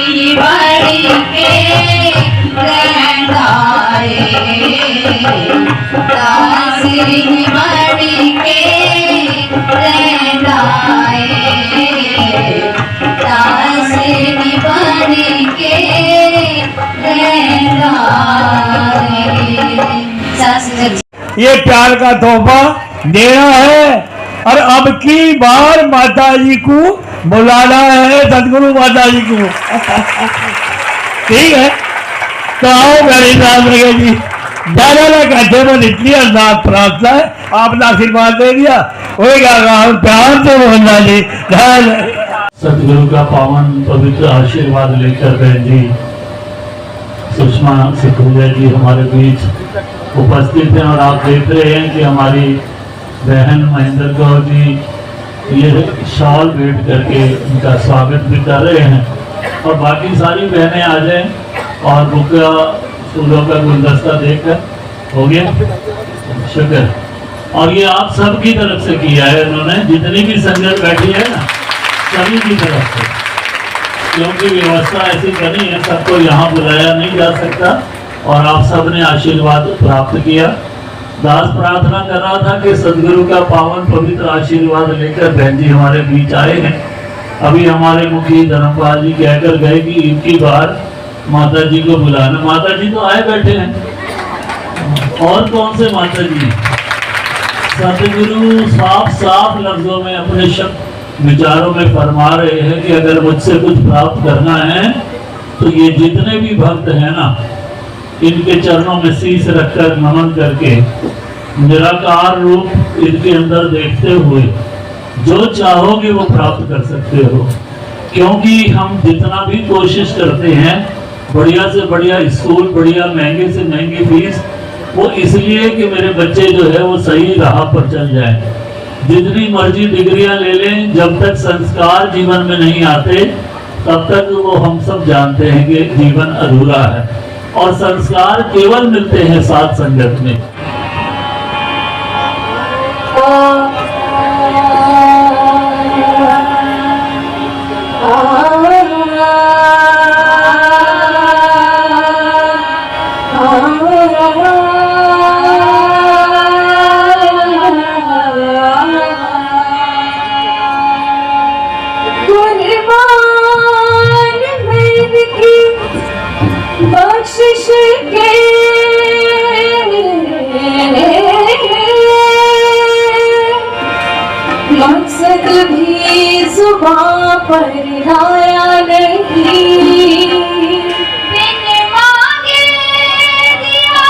बड़ी के रहताए दासरी बड़ी के रहताए दासरी बड़ी के रहताए। ये प्यार का तोहफा देना है और अब की बार माता जी को बुलाना है, सदगुरु माता जी को। ठीक है, तो आओ मेरे नाम लगे जी। ज्यादा ना कहते बस इतनी अरदास प्रार्थना है, आपने आशीर्वाद दे दिया होगा, प्यार से बोलना जी। सतगुरु का पावन पवित्र आशीर्वाद लेकर बहन जी सुषमा सिखोदिया जी हमारे बीच उपस्थित हैं और आप देख रहे हैं कि हमारी बहन महेंद्र कौर जी ये शॉल भेंट करके उनका स्वागत भी कर रहे हैं और बाकी सारी बहनें आ जाएं और बुका फूलों का गुलदस्ता देकर हो गया। शुक्र। और ये आप सबकी तरफ से किया है उन्होंने, जितनी भी संगत बैठी है ना सभी की तरफ से, क्योंकि व्यवस्था ऐसी बनी है सबको यहाँ बुलाया नहीं जा सकता और आप सबने आशीर्वाद प्राप्त किया। दास प्रार्थना कर रहा था कि सदगुरु का पावन पवित्र आशीर्वाद लेकर बहन जी हमारे बीच आए हैं। अभी हमारे मुखी धर्मपाल जी कहकर गए कि इनकी बार माता जी को बुलाना। माता जी तो आए बैठे हैं, और कौन से माता जी? सदगुरु साफ साफ लफ्जों में अपने शब्द विचारों में फरमा रहे हैं कि अगर मुझसे कुछ प्राप्त करना है तो ये जितने भी भक्त हैं ना, इनके चरणों में शीश रखकर नमन करके निराकार रूप इनके अंदर देखते हुए जो चाहोगे वो प्राप्त कर सकते हो। क्योंकि हम जितना भी कोशिश करते हैं बढ़िया से बढ़िया स्कूल, बढ़िया महंगे से महंगी फीस, वो इसलिए कि मेरे बच्चे जो है वो सही राह पर चल जाए। जितनी मर्जी डिग्रियां ले लें, जब तक संस्कार जीवन में नहीं आते तब तक वो हम सब जानते हैं कि जीवन अधूरा है और संस्कार केवल मिलते हैं साथ संगत में। मकसद भी जुबां पर लाया नहीं, बिन मांगे दिया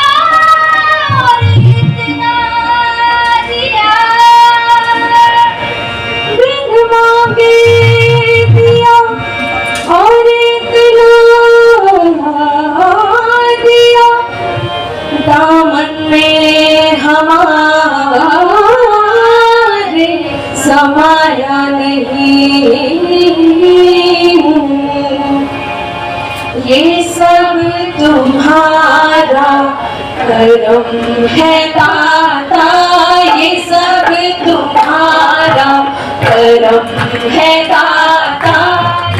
और इतना दिया, बिन मांगे दिया और इतना दिया, दामन में हमारे समाया नहीं। ये सब तुम्हारा करम है दाता, ये सब तुम्हारा करम है दाता,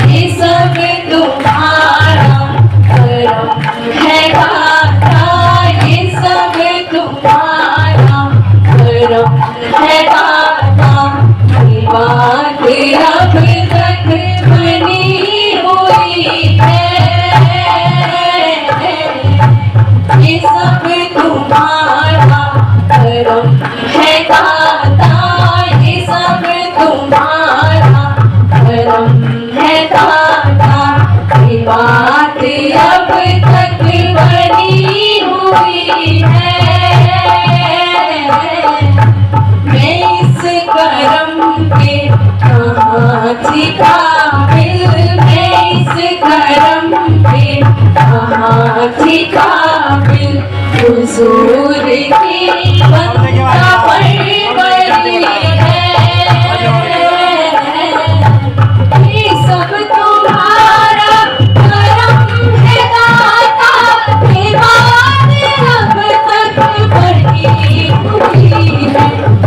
ये सब तुम्हारा करम है दाता, ये सब तुम्हारा करम है दाता। ये बात अब तक बनी हुई है, ये सब तुम्हारा करम है दाता, ये सब तुम्हारा करम है दाता। ये बात अब तक बनी हुई है, मैं इस करम के कहाँ थी काबिल, मैं इस करम के कहाँ थी काबिल, हुजूर की बंदा परवरी है। ये सब तुम्हारा करम है दाता, ये बात अब तक बनी हुई है,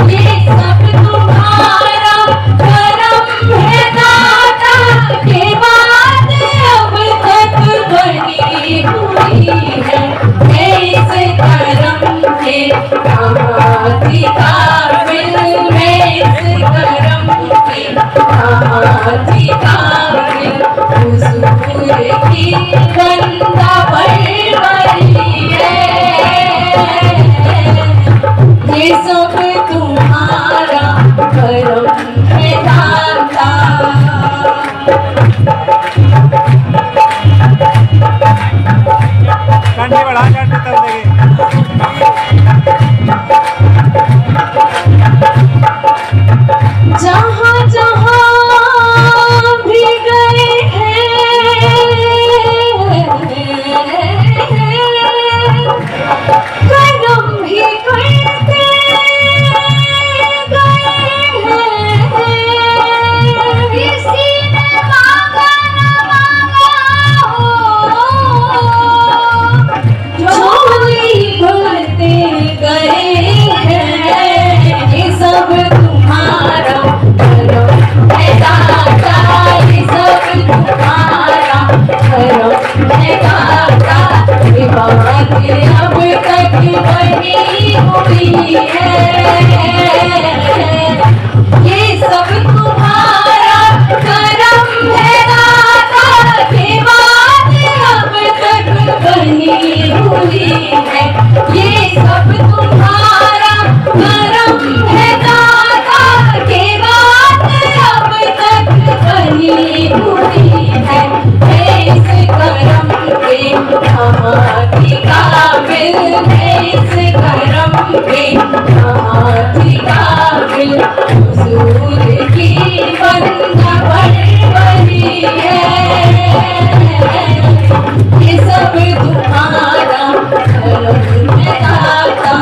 ये सब तुम्हारा करम है दाता, ये बात अब काबिल हुजूर की बंदा परवरी है। ये सब तुम्हारा करम है दाता। घंटे बढ़ा घंटे तब लगे। जहाँ जहाँ भी गए हैं करम भी करते गए हैं। किसी ने मांगा न मांगा हो, झोली भरते गए हैं। ये सब तुम्हारा करम है दाता। ये सब तुम्हारा करम है दाता। ये बात अब तक बनी हुई है। ये सब तुम्हारा करम है दाता। ये बात अब तक बनी हुई है। ये सब तुम्हारा करम है दाता। ये बात अब तक बनी हुई है। इस करम के हाथी काबिल है। इस करम के हाथी काबिल हुजूर की बंदा परवरी है। ये सब तुम्हारा करम है दाता।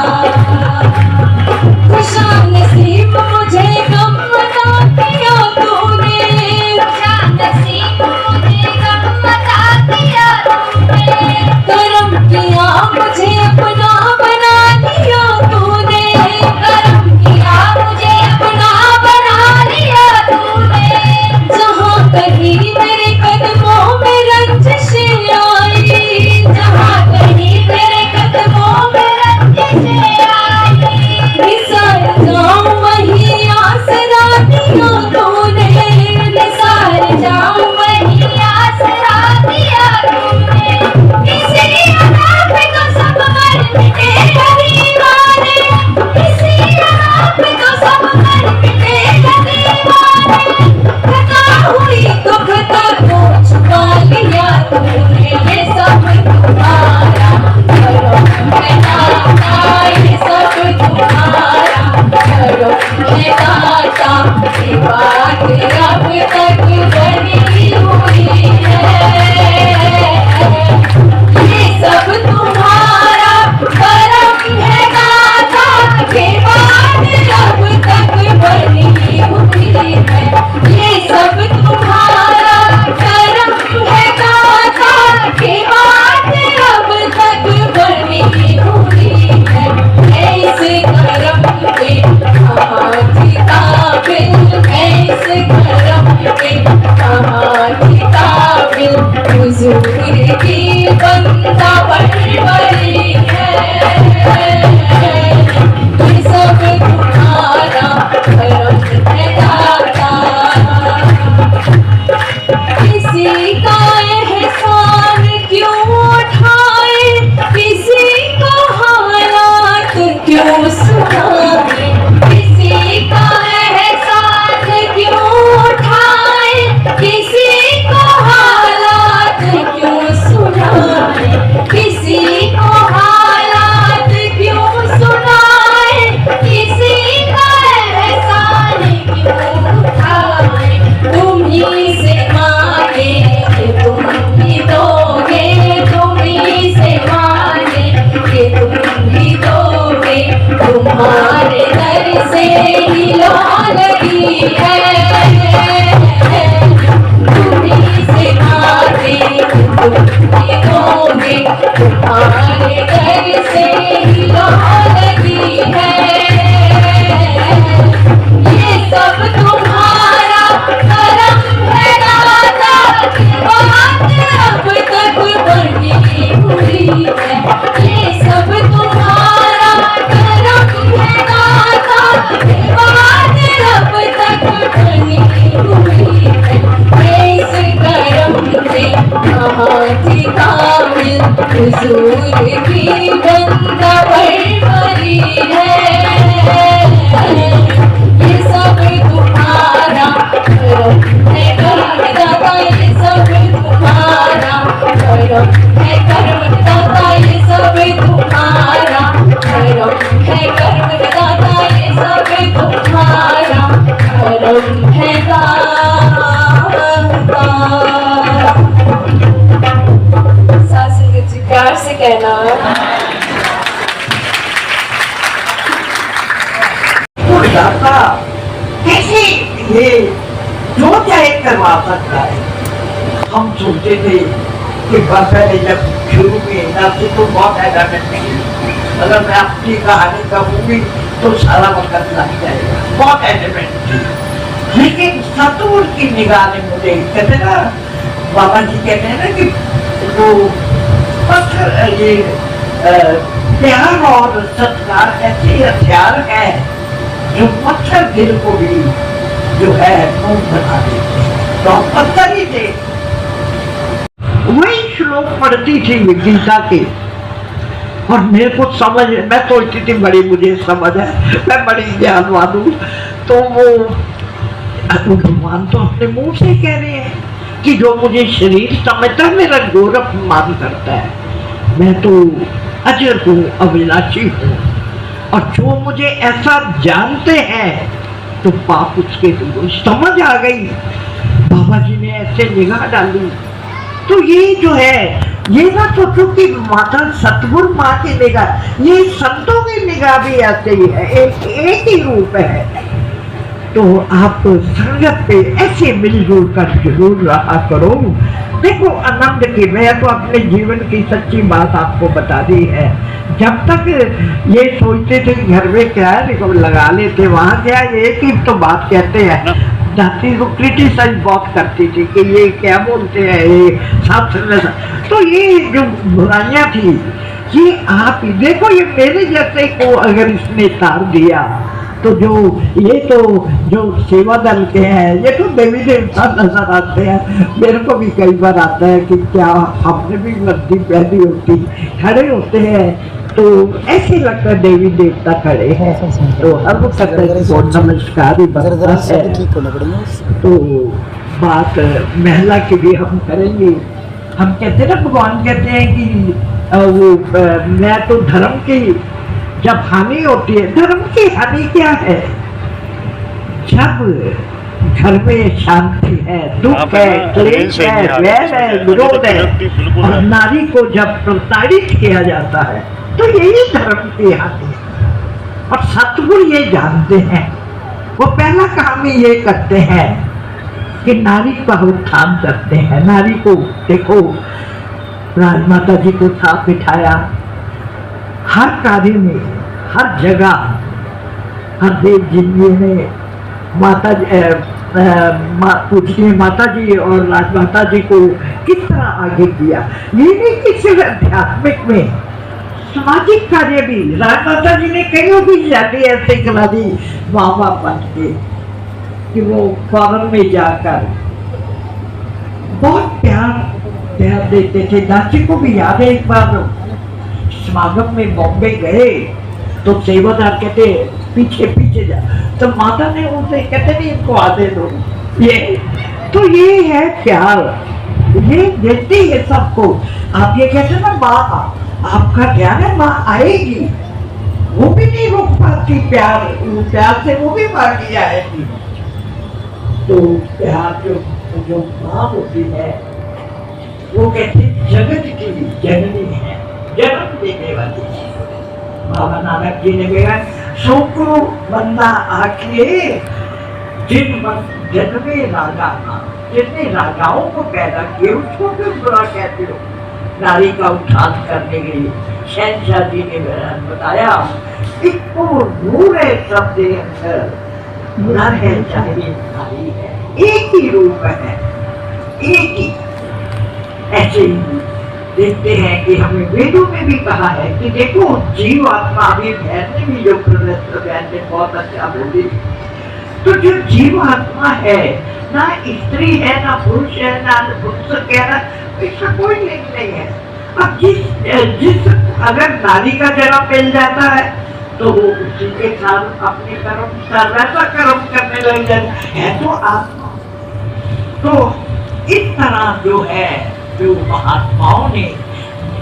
खुशानसीब मुझे गम अता किया तूने। खुशानसीब मुझे गम अता किया तूने। करम किया मुझे अपना बना लिया तूने। करम किया मुझे अपना बना लिया तूने। जहाँ कहीं मेरे कदमों में रंजिशें आई। जहाँ कहीं मेरे कदमों में रंजिशें आई। निसार जाऊं वहीं आसरा दिया तूने। निसार जाऊं वहीं आसरा दिया तूने। इसी अदा पे तो सब मर मिटेगा दीवाने। इसी अदा पे तो सब मर मिटेगा दीवाने। खता हुई तो खता कहना। दाता कैसे ये जो चाहे करवा सकता है। हम सोचते थे कि पहले जब शुरू में नर्सिंग को बहुत एडमेंट नहीं, अगर मैं अपनी कहानी कहूँगी तो सारा वक्त लग जाएगा, बहुत एडमेंट थी। लेकिन सतगुरु की निगाह ने मुझे, कहते ना बाबा जी कहते हैं ना कि वो पत्थर ये प्यार और सत्कार ऐसे हथियार है जो पत्थर दिल को भी जो है मूर्ख बना देते हैं। तो हम पत्थर ही थे। वही श्लोक पढ़ती थी गीता के, और मेरे को समझ, मैं सोचती थी बड़ी मुझे समझ है, मैं बड़ी ज्ञानवान हूँ। तो वो भगवान तो अपने मुंह से कह रहे हैं कि जो मुझे शरीर समझता है मेरा गौरव मान करता है, मैं तो अजर हूँ, अविनाशी हूँ, और जो मुझे ऐसा जानते हैं तो पाप उसके दूर। समझ आ गई, बाबा जी ने ऐसे निगाह डाली। तो ये जो है, ये ना सोचो कि माता सतगुरु माँ की निगाह, ये संतों की निगाह भी ऐसे ही है, एक ही रूप है। तो आप संगत पे ऐसे मिलजुल कर जरूर रहा करो। देखो आनंद की, मैं तो अपने जीवन की सच्ची बात आपको बता दी है। जब तक ये सोचते थे घर में क्या है, देखो लगा लेते, वहाँ क्या एक ही तो बात कहते हैं। दादी को क्रिटिसाइज बहुत करती थी कि ये क्या बोलते हैं, ये शास्त्र। तो ये जो बुराइयां थी, ये आप देखो, ये मेरे जैसे को अगर इसने तार दिया तो जो ये तो जो सेवा दल के हैं, ये तो देवी देवता नजर आते हैं। मेरे को भी कई बार आता है कि क्या हमने भी वर्दी पहनी होती, खड़े होते हैं तो ऐसे लगता है देवी देवता खड़े हैं, तो हर वक्त नमस्कार ही बनता है। तो बात महिला की भी हम करेंगे। हम कहते हैं ना, भगवान कहते हैं कि वो मैं तो धर्म की जब हानि होती है, धर्म की हानि क्या है? जब घर में शांति है, दुख है, क्लेश है, वैर है, विरोध है, और नारी को जब प्रताड़ित किया जाता है तो यही धर्म की हानि है। और सतगुरु ये जानते हैं, वो पहला काम ही ये करते हैं कि नारी का उत्थान करते हैं। नारी को देखो, राजमाता जी को साथ बिठाया, हर कार्य में, हर जगह, हर देव जी ने माता पूजनीय माता जी और राजमाता जी को किस तरह आगे किया। ये नहीं कि सिर्फ आध्यात्मिक में, सामाजिक कार्य भी राजमाता जी ने कहीं भी जाती ऐसे करा दी माँ बाप बन के कि वो फॉरन में जाकर बहुत प्यार देते थे। दाची को भी याद है, एक बार समागम में बॉम्बे गए तो सेवादार कहते पीछे पीछे जा, तो माता ने उनसे कहते नहीं इनको आधे दो। ये तो ये है प्यार, ये देती है सबको। आप ये कहते ना माँ आपका ध्यान है, माँ आएगी, वो भी नहीं रोक पाती प्यार से, वो भी भागी जाएगी। तो प्यार जो माँ होती है, वो कहते जगत की जननी है, जन्म देने वाली है। बाबा नानक जी ने कहा, शुक्र बंदा आखिए जिन जन्मे राजा, जिसने राजाओं को पैदा किए उसको क्यों बुरा कहते हो? नारी का उत्थान करने के लिए शहनशाह जी ने बताया, इनको नूर है सबके अंदर, नर है चाहे नारी है, एक ही रूप है, एक ही। ऐसे ही देखते हैं कि हमें वेदों में भी कहा है कि देखो जीव आत्मा, अभी बहन ने भी जो बहन ने बहुत अच्छा बोली, तो जो जीव आत्मा है, ना स्त्री है, ना पुरुष है, ना पुरुष कहना, इसका कोई लिंक नहीं है। अब जिस अगर नारी का जन्म मिल जाता है तो वो उसी के साथ अपने कर्म सर्वैसा कर्म करने लग जाए, है तो आत्मा। तो इस तरह जो है, जो महात्माओं ने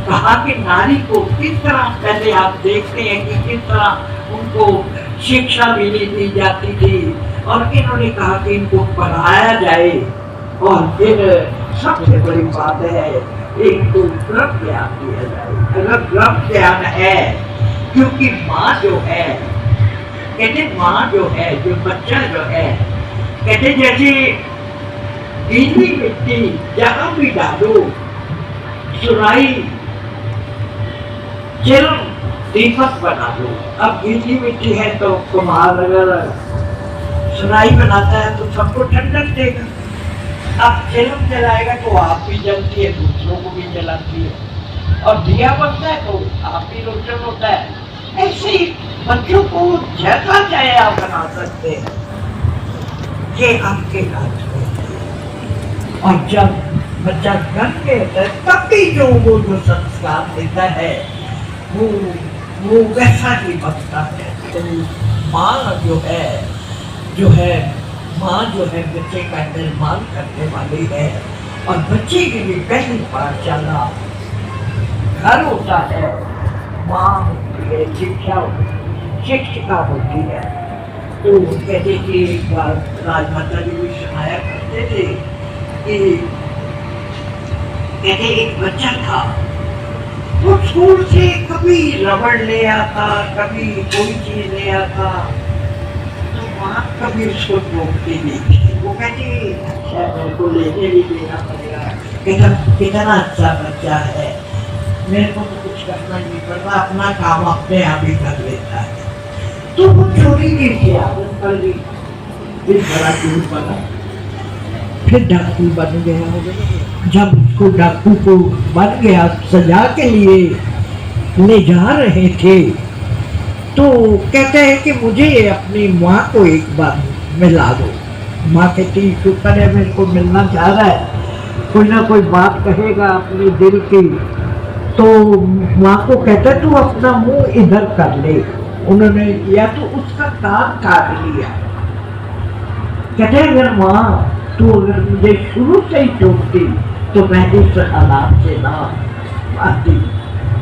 कहा कि नारी को किस तरह, पहले आप देखते हैं कि किस तरह उनको शिक्षा भी नहीं दी जाती थी, और इन्होंने कहा कि इनको पढ़ाया जाए, और फिर सबसे बड़ी बात है, एक तो ब्रह्म ज्ञान दिया जाए। अगर ब्रह्म ज्ञान है, क्योंकि माँ जो है, कहते माँ जो है, जो बच्चा जो है, कहते जैसे गीली मिट्टी जहां भी डालो, सुराई चिल दीपक बना दो। अब गीली मिट्टी है तो कुम्हार अगर सुराई बनाता है तो सबको ठंडक देगा। अब चिलम जलाएगा तो आप भी जलती है, दूसरों को भी जलाती है, और दिया बनता है तो आप भी रोशन होता है। ऐसे ही बच्चों को जैसा चाहे आप बना सकते हैं, ये आपके हाथ में है। और जब बच्चा घर के होता है तभी जो वो जो संस्कार देता है वो वैसा ही बनता है। तो माँ जो है माँ जो है बच्चे का निर्माण करने वाली है, और बच्चे के लिए पहली पाठशाला घर होता है, माँ होती है, शिक्षिका होती है। तो कहते कि एक बार राजमाता जी भी सुनाया करते थे कि कहते एक बच्चा था, वो स्कूल से कभी रबड़ ले आता, कभी कोई चीज ले आता, तो माँ कभी उसको रोकती नहीं थी। वो कहती अच्छा मेरे को लेने भी देना पड़ेगा, कितना अच्छा बच्चा है, मेरे को तो कुछ करना नहीं पड़ता, अपना काम अपने आप ही कर लेता है। तो वो चोरी की आदत पड़ गई, फिर बड़ा चोर बना, फिर डाकू बन गया। जब उसको डाकू को बन गया, सजा के लिए ले जा रहे थे, तो कहते हैं कि मुझे अपनी माँ को एक बार मिला दो। माँ कहती शुक्र है मेरे को मिलना चाह रहा है, कोई ना कोई बात कहेगा अपने दिल की। तो माँ को कहते तू अपना मुंह इधर कर ले। उन्होंने किया तो उसका कान काट लिया। कहते अगर माँ तू अगर मुझे शुरू से ही टोकती तो मैं इस हालात से ना आती।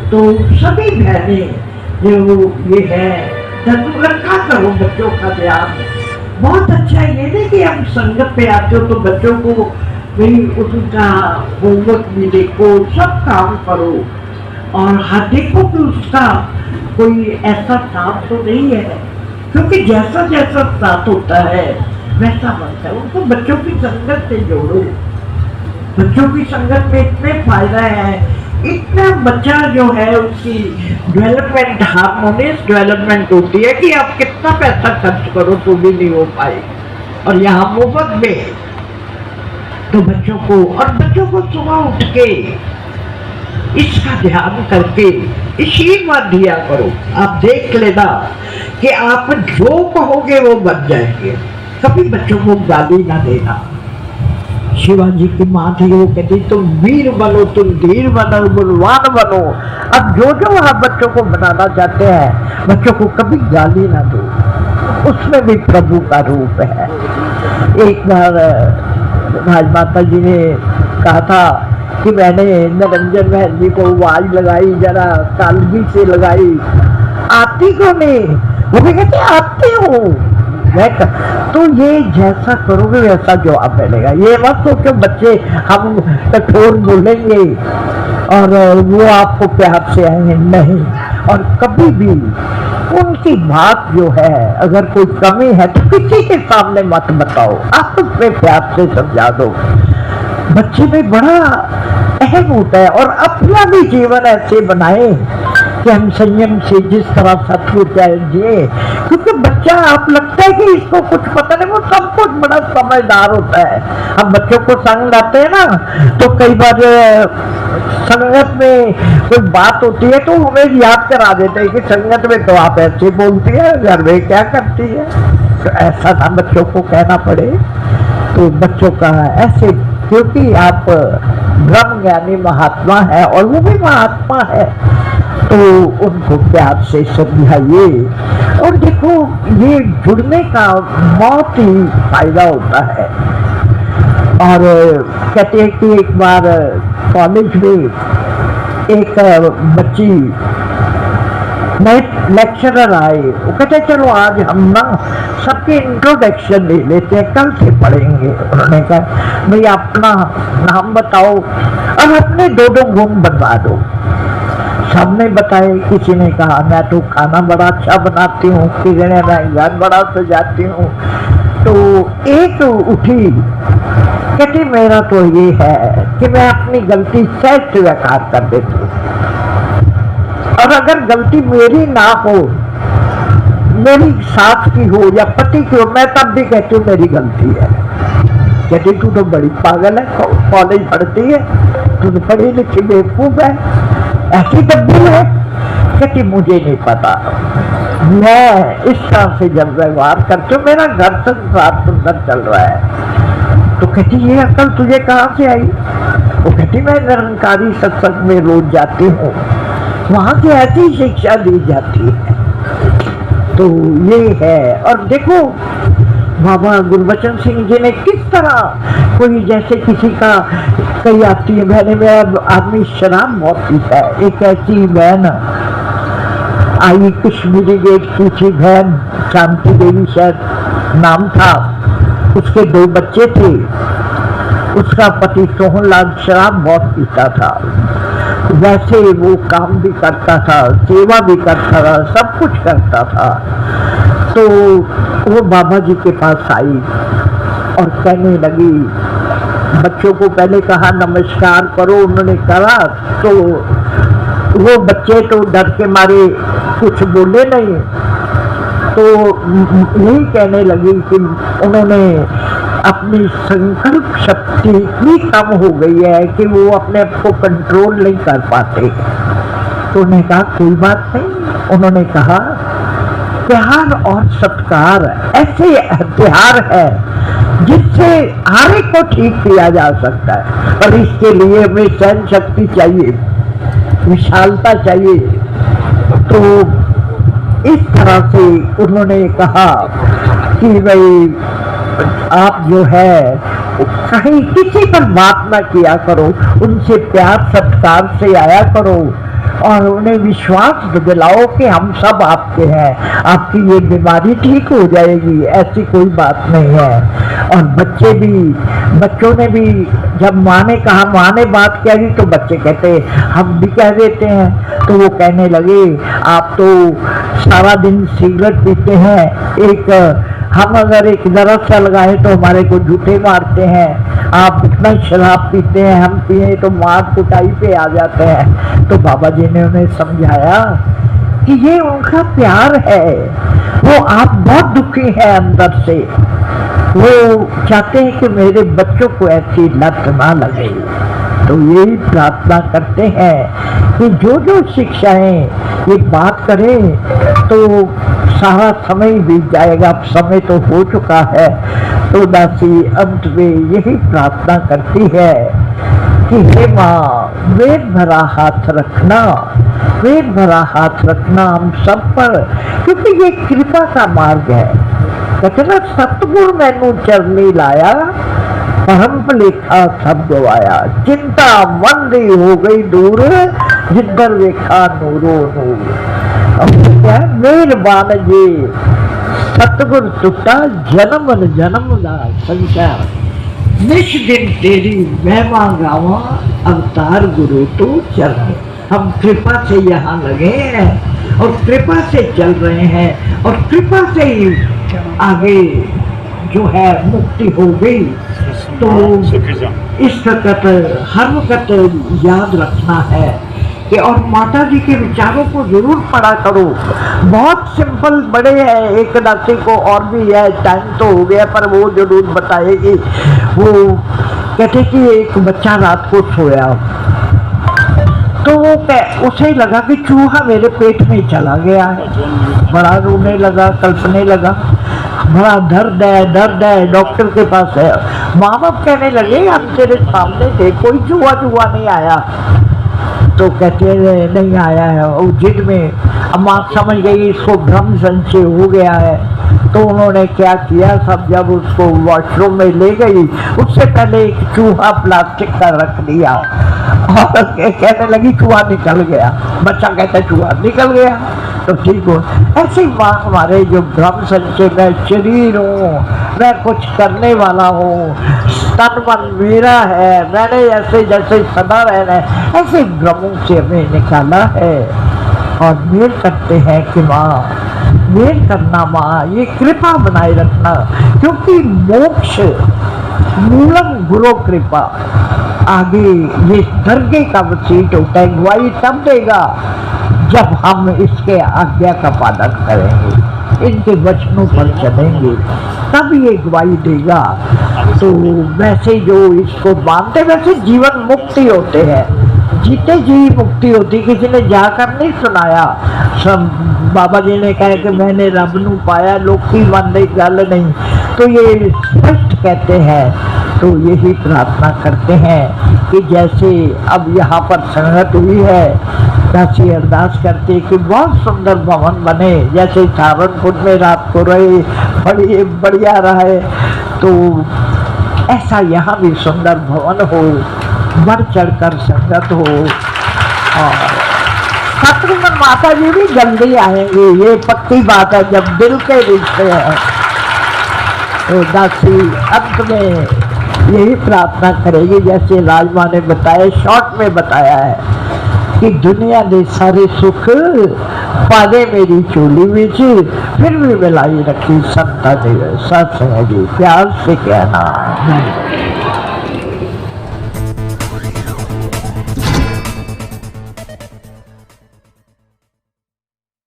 तो सभी बहनें जो ये है, तू रखा करो बच्चों का ध्यान। बहुत अच्छा है, ये नहीं कि हम संगत पे आते हो तो बच्चों को भी उसका होमवर्क भी देखो, सब काम करो, और हाँ देखो कि उसका कोई ऐसा साथ तो नहीं है, क्योंकि जैसा जैसा साथ होता है वैसा बनता है। उनको बच्चों की संगत से जोड़ो। बच्चों की संगत में इतने फायदा है, इतना बच्चा जो है उसकी डेवलपमेंट, हार्मोनियस डेवलपमेंट होती है कि आप कितना पैसा खर्च करो तो भी नहीं हो पाए। और यहाँ मुफ्त में तो बच्चों को सुबह उठ के इसका ध्यान करके आशीर्वाद दिया करो। आप देख लेना कि आप जो कहोगे वो बन जाएंगे। कभी बच्चों को गाली ना देना। शिवाजी की माँ थी, वो कहती तुम वीर बनो, तुम धीर बनो, बलवान बनो। अब जो आप बच्चों को बनाना चाहते हैं, बच्चों को कभी गाली ना दो, उसमें भी प्रभु का रूप है। एक बार राजमाता जी ने कहा था कि मैंने निरंजन बहन जी को आवाज लगाई, जरा तालगी से लगाई, आती को नहीं, वो भी कहते आती हूँ। तो ये जैसा करोगे वैसा जवाब मिलेगा। ये मत सोचो बच्चे हम कठोर बोलेंगे और वो आपको प्यार से आएंगे, नहीं। और कभी भी उनकी बात जो है, अगर कोई कमी है तो किसी के सामने मत बताओ, आप उसमें प्यार से समझा दो। बच्चे में बड़ा अहम होता है, और अपना भी जीवन ऐसे बनाए कि हम संयम से जिस तरह सत्य जिए। क्योंकि बच्चा आप लगता है कि इसको कुछ पता नहीं, वो सब कुछ बड़ा समझदार होता है। हम बच्चों को संग लाते हैं ना, तो कई बार संगत में कोई बात होती है तो हमें याद करा देते हैं कि संगत में तो आप ऐसे बोलती है, घर में क्या करती है। तो ऐसा ना बच्चों को कहना पड़े। तो बच्चों का ऐसे, क्योंकि आप ब्रह्म ज्ञानी महात्मा है और वो भी महात्मा है, तो उनको प्यार से समझाइए। और देखो ये जुड़ने का बहुत ही फायदा होता है। और कहते हैं कि एक बार कॉलेज में एक बच्ची नए लेक्चरर आए, वो कहते चलो आज हम ना सबके इंट्रोडक्शन ले लेते हैं, कल से पढ़ेंगे। उन्होंने कहा भाई अपना नाम बताओ और अपने 2-2 गुण बनवा दो। सबने बताए, किसी ने कहा मैं तो खाना बड़ा अच्छा बनाती हूँ, किसी ने मैं घर बड़ा सजाती हूँ। तो एक उठी, कहती मेरा तो ये है कि मैं अपनी गलती सहज स्वीकार कर देती हूँ, और अगर गलती मेरी ना हो, मेरी सास की हो या पति की हो, मैं तब भी कहती हूँ मेरी गलती है। कहती तू तो बड़ी पागल है, कॉलेज पढ़ती है, तू तो पढ़ी लिखी बेवकूफ है, ऐसी तब्दील है। कहती मुझे नहीं पता, मैं इस तरह से जब व्यवहार करती हूँ मेरा घर संसार सुंदर चल रहा है। तो कहती ये अकल तुझे कहाँ से आई? वो कहती मैं निरंकारी सत्संग में रोज जाती हूँ, वहां से ऐसी शिक्षा दी जाती है। तो ये है। और देखो बाबा गुरबचन सिंह जी ने किस तरह, कोई जैसे किसी का कई आती है बहने में, अब आदमी शराब बहुत पीता है। एक ऐसी बहन आई, कश्मीरी गेट की थी बहन, शांति देवी शायद नाम था, उसके 2 बच्चे थे। उसका पति सोहनलाल शराब बहुत पीता था, वैसे वो काम भी करता था, सेवा भी करता था, सब कुछ करता था। तो वो बाबा जी के पास आई और कहने लगी, बच्चों को पहले कहा नमस्कार करो, उन्होंने करा तो वो बच्चे तो डर के मारे कुछ बोले नहीं। तो यही कहने लगी कि उन्होंने अपनी संकल्प शक्ति इतनी कम हो गई है कि वो अपने आप को कंट्रोल नहीं कर पाते। तो उन्होंने कहा कोई बात नहीं। उन्होंने कहा प्यार और सत्कार ऐसे हथियार है जिससे हर एक को ठीक किया जा सकता है, पर इसके लिए हमें सहन शक्ति चाहिए, विशालता चाहिए। तो इस तरह से उन्होंने कहा कि भाई आप जो है कहीं किसी पर बात ना किया करो, उनसे प्यार सत्कार से आया करो और उन्हें विश्वास दिलाओ कि हम सब आपके हैं, आपकी ये बीमारी ठीक हो जाएगी, ऐसी कोई बात नहीं है। और बच्चों ने भी जब माँ ने कहा, माँ ने बात कही तो बच्चे कहते हम भी कह देते हैं। तो वो कहने लगे आप तो सारा दिन सिगरेट पीते हैं, हम अगर एक जरा सा लगाए तो हमारे को झूठे मारते हैं, आप इतना शराब पीते हैं, हम पिए तो मार कुटाई पे आ जाते हैं। तो बाबा जी ने उन्हें समझाया कि ये उनका प्यार है, वो आप बहुत दुखी है अंदर से, वो चाहते हैं कि मेरे बच्चों को ऐसी लत ना लगे। तो यही प्रार्थना करते हैं कि जो जो शिक्षाएं ये बात करें तो सारा समय बीत जाएगा, अब समय तो हो चुका है। तो दासी अंत में यही प्रार्थना करती है कि हे माँ वेद भरा हाथ रखना, वेद भरा हाथ रखना हम सब पर, क्योंकि ये कृपा का मार्ग है। कहते ना सतगुरु मैनू चरनी लाया, परम लेखा सब गवाया, चिंता मंदी हो गई दूर, जिधर देखा नूरो नूर। अब क्या मेहरबान जी सतगुर टुटा जन्म जन्म दा संसार, निश दिन तेरी महिमा गावा, अवतार गुरु तो चरण। हम कृपा से यहाँ लगे हैं और कृपा से चल रहे हैं और कृपा से ही आगे जो है मुक्ति हो गई। तो इस वक्त हर वक्त याद रखना है कि और माता जी के विचारों को जरूर पढ़ा करो। बहुत सिंपल बड़े हैं, एक दासी को और भी है, टाइम तो हो गया पर वो जरूर बताएगी। वो कहते कि एक बच्चा रात को सोया तो उसे लगा कि चूहा मेरे पेट में चला गया है, बड़ा रोने लगा, कल्पने लगा, बड़ा दर्द है, डॉक्टर के पास है। माँ बाप कहने लगे हम तेरे सामने थे, कोई चूहा नहीं आया। तो कहते नहीं आया है, और जिद में अम्मा समझ गई इसको भ्रम संशय हो गया है। तो उन्होंने क्या किया, सब जब उसको वॉशरूम में ले गई उससे पहले एक चूहा प्लास्टिक का रख दिया और कहने लगी चूहा निकल गया, बच्चा कहता है चूहा निकल गया तो ठीक हो। ऐसे ही माँ हमारे जो ब्रह्म संचय में शरीर हूँ, मैं कुछ करने वाला हूँ, तन मन मेरा है, मैंने ऐसे जैसे सदा रहना है, ऐसे ब्रह्मों से हमें निकाला है। और मेल करते हैं कि माँ मेल करना, माँ ये कृपा बनाए रखना, क्योंकि मोक्ष मूलम गुरु कृपा, आगे ये दर्गे का वसीट होता है, गवाही तब देगा जब हम इसके आज्ञा का पालन करेंगे, इनके वचनों पर चलेंगे, तब ये गवाही देगा। तो वैसे जो इसको मानते वैसे जीवन मुक्ति होते हैं, जीते जी मुक्ति होती, किसी ने जाकर नहीं सुनाया। सब बाबा जी ने कहा कि मैंने रब नू पाया, लोग की मानने गल नहीं, तो ये स्पष्ट कहते हैं। तो यही प्रार्थना करते हैं कि जैसे अब यहाँ पर संगत हुई है, दासी अरदास करते कि बहुत सुंदर भवन बने, जैसे सहारनपुर में रात को रहे बढ़िया रहे, तो ऐसा यहाँ भी सुंदर भवन हो, बढ़ चढ़कर संगत हो। और तकरीबन माता जी भी जल्दी आएंगे, ये पक्की बात है, जब दिल के रिश्ते हैं। तो दासी अंत में यही प्रार्थना करेगी, जैसे राजमा ने बताया, शॉर्ट में बताया है कि दुनिया दे सारे सुख पादे मेरी चोली में, फिर भी मिलाई रखी संता दे सत्संग जी, प्यार से कहना।